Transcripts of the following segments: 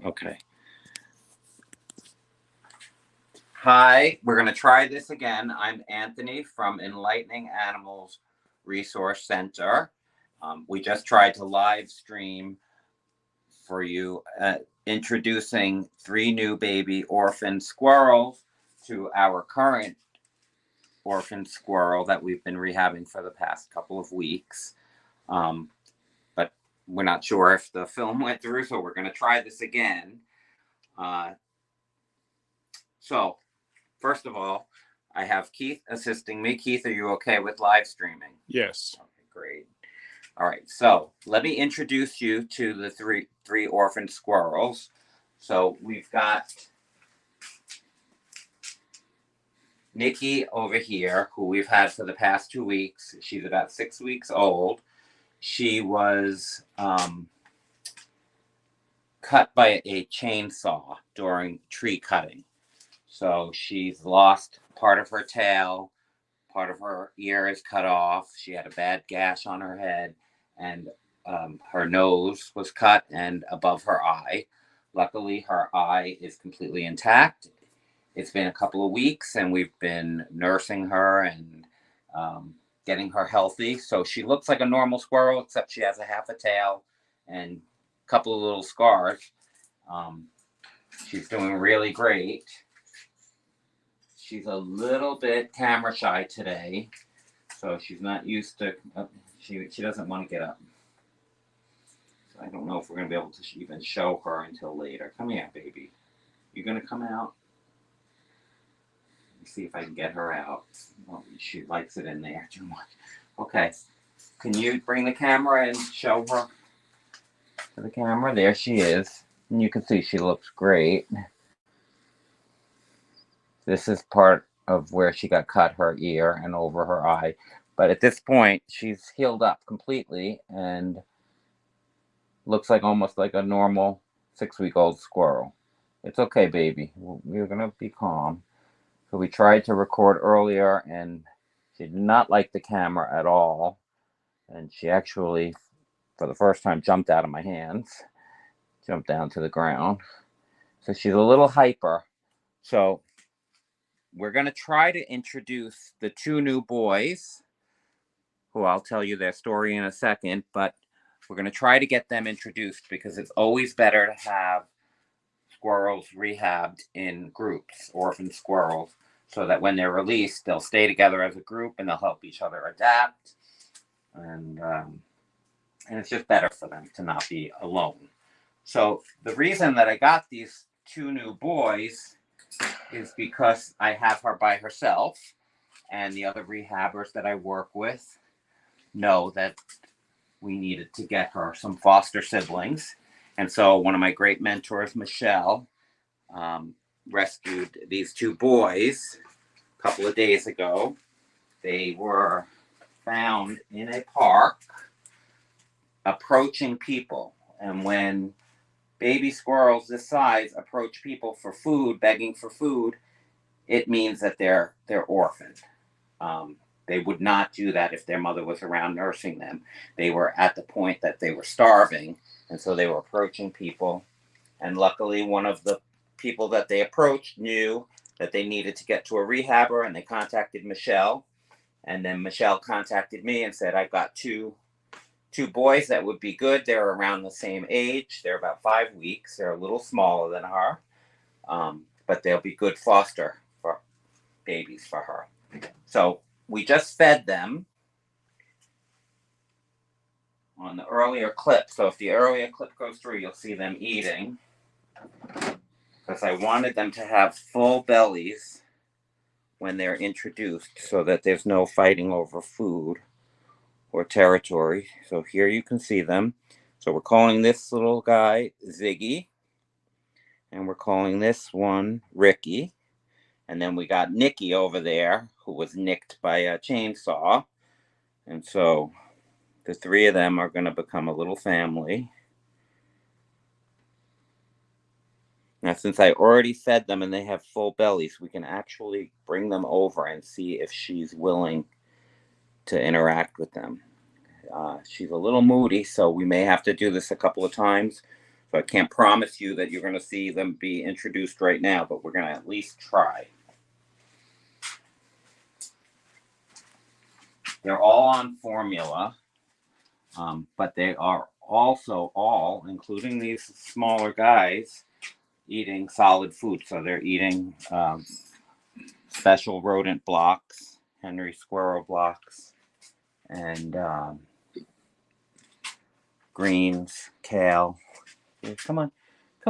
Okay. Hi, we're going to try this again. I'm Anthony from Enlightening Animals Resource Center. We just tried to live stream for you, introducing 3 new baby orphan squirrels to our current orphan squirrel that we've been rehabbing for the past couple of weeks. But we're not sure if the film went through, so we're going to try this again. Uh, so, first of all, I have Keith assisting me. Keith, are you okay with live streaming? Yes. Okay, great. All right, so let me introduce you to the three orphan squirrels. So we've got Nicky over here, who we've had for the past 2 weeks. She's about 6 weeks old. She was cut by a chainsaw during tree cutting. So she's lost part of her tail, part of her ear is cut off. She had a bad gash on her head, and her nose was cut and above her eye. Luckily, her eye is completely intact. It's been a couple of weeks, and we've been nursing her and getting her healthy. So she looks like a normal squirrel, except she has a half a tail and a couple of little scars. Um, she's doing really great. She's a little bit camera shy today, so she's not used to. She doesn't want to get up. So I don't know if we're gonna be able to even show her until later. Come here, baby. You gonna come out? Let me see if I can get her out. Oh, she likes it in there too much. Okay. Can you bring the camera and show her to the camera? There she is. And you can see she looks great. This is part of where she got cut, her ear and over her eye. But at this point, she's healed up completely and looks like almost like a normal 6-week-old squirrel. It's okay, baby. We're going to be calm. So we tried to record earlier, and she did not like the camera at all. And she actually, for the first time, jumped out of my hands, jumped down to the ground. So she's a little hyper. So we're going to try to introduce the 2 new boys, who I'll tell you their story in a second, but we're going to try to get them introduced because it's always better to have squirrels rehabbed in groups, orphan squirrels, so that when they're released, they'll stay together as a group and they'll help each other adapt. And it's just better for them to not be alone. So the reason that I got these 2 new boys is because I have her by herself, and the other rehabbers that I work with know that we needed to get her some foster siblings. And so one of my great mentors, Michelle, rescued these 2 boys a couple of days ago. They were found in a park approaching people. And when baby squirrels this size approach people for food, begging for food, it means that they're orphaned. They would not do that if their mother was around nursing them. They were at the point that they were starving, and so they were approaching people. And luckily, one of the people that they approached knew that they needed to get to a rehabber, and they contacted Michelle. And then Michelle contacted me and said, I've got two boys that would be good. They're around the same age. They're about 5 weeks. They're a little smaller than her, but they'll be good foster for babies for her. So we just fed them on the earlier clip. So if the earlier clip goes through, you'll see them eating, because I wanted them to have full bellies when they're introduced so that there's no fighting over food or territory. So here you can see them. So we're calling this little guy Ziggy, and we're calling this one Ricky. And then we got Nicky over there, who was nicked by a chainsaw. And so the 3 of them are going to become a little family. Now, since I already fed them and they have full bellies, we can actually bring them over and see if she's willing to interact with them. She's a little moody, so we may have to do this a couple of times So I can't promise you that you're going to see them be introduced right now, but we're going to at least try. They're all on formula, but they are also all, including these smaller guys, eating solid food. So they're eating special rodent blocks, Henry squirrel blocks, and greens, kale. Here, come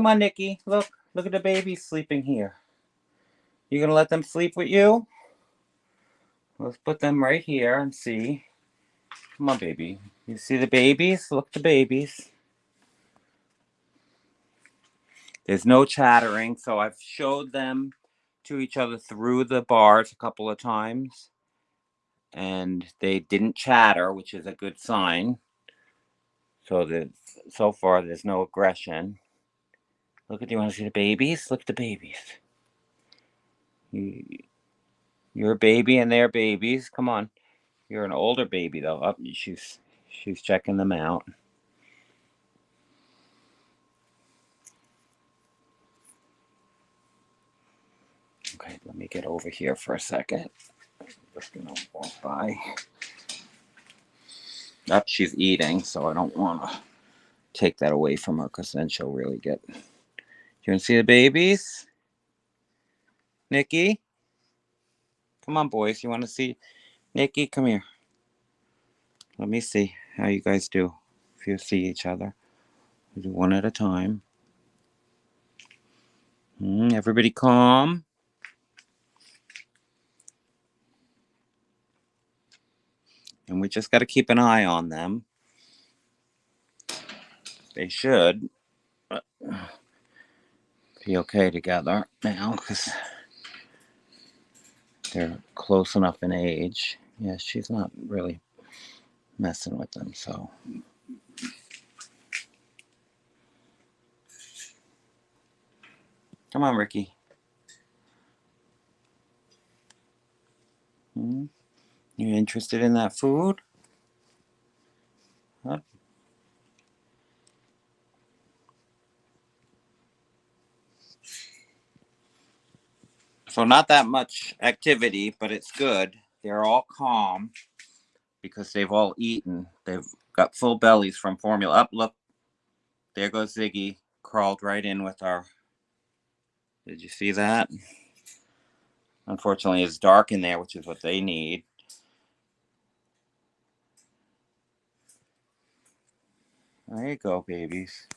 on, Nicky. Look at the babies sleeping here. You gonna let them sleep with you? Let's put them right here and see. Come on, baby. You see the babies? Look at the babies. There's no chattering, so I've showed them to each other through the bars a couple of times, and they didn't chatter, which is a good sign. So far there's no aggression. Look at, you want to see the babies? Look at the babies. You're a baby and they're babies. Come on. You're an older baby though. Up, she's checking them out. Okay, let me get over here for a second. Just gonna walk by. Up, she's eating, so I don't want to take that away from her because then she'll really get. You want to see the babies? Nicky? Come on, boys. You want to see Nicky? Come here. Let me see how you guys do. If you see each other, we do one at a time. Everybody calm. And we just got to keep an eye on them. They should be okay together now because they're close enough in age. Yeah, she's not really messing with them, so. Come on, Ricky. You interested in that food? Huh? So not that much activity, but it's good. They're all calm because they've all eaten. They've got full bellies from formula. Up, look. There goes Ziggy. Crawled right in with our. Did you see that? Unfortunately, it's dark in there, which is what they need. There you go, babies.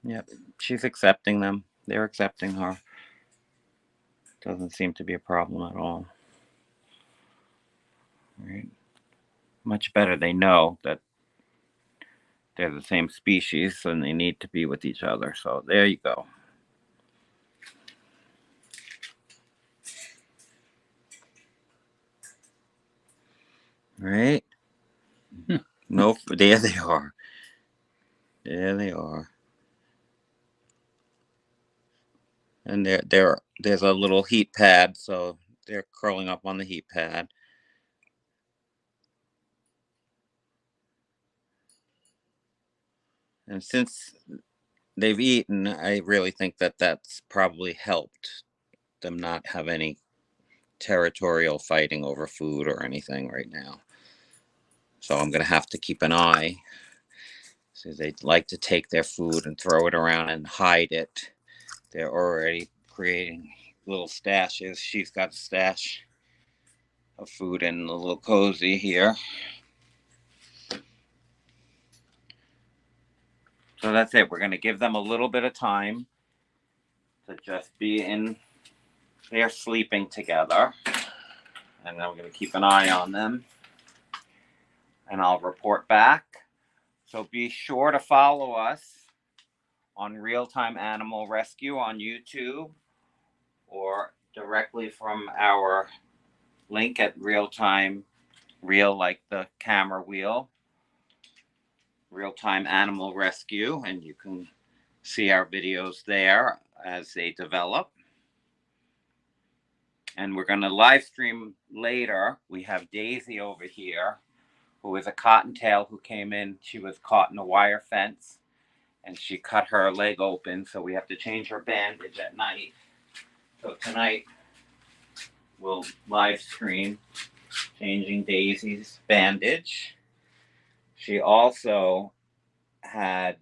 Yep, she's accepting them. They're accepting her. Doesn't seem to be a problem at all. Right? Much better. They know that they're the same species and they need to be with each other. So there you go. Right? Nope. There they are. There they are. And there's a little heat pad, so they're curling up on the heat pad. And since they've eaten, I really think that that's probably helped them not have any territorial fighting over food or anything right now. So I'm going to have to keep an eye. So they like to take their food and throw it around and hide it. They're already creating little stashes. She's got a stash of food in the little cozy here. So that's it. We're going to give them a little bit of time to just be in. They're sleeping together. And then we're going to keep an eye on them. And I'll report back. So be sure to follow us on Real Time Animal Rescue on YouTube or directly from our link at Real Time, real like the camera wheel, Real Time Animal Rescue, and you can see our videos there as they develop. And we're going to live stream later. We have Daisy over here, who is a cottontail who came in. She was caught in a wire fence and she cut her leg open, so we have to change her bandage at night. So tonight we'll live stream changing Daisy's bandage. She also had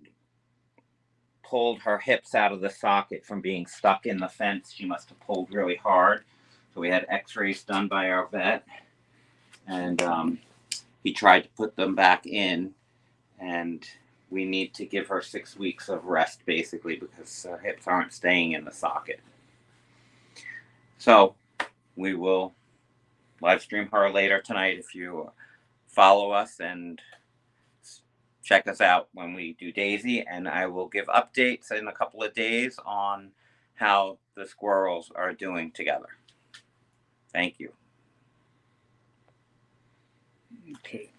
pulled her hips out of the socket from being stuck in the fence. She must have pulled really hard. So we had x-rays done by our vet, and he tried to put them back in, and we need to give her 6 weeks of rest basically because her hips aren't staying in the socket. So we will live stream her later tonight if you follow us and check us out when we do Daisy, and I will give updates in a couple of days on how the squirrels are doing together. Thank you. Okay.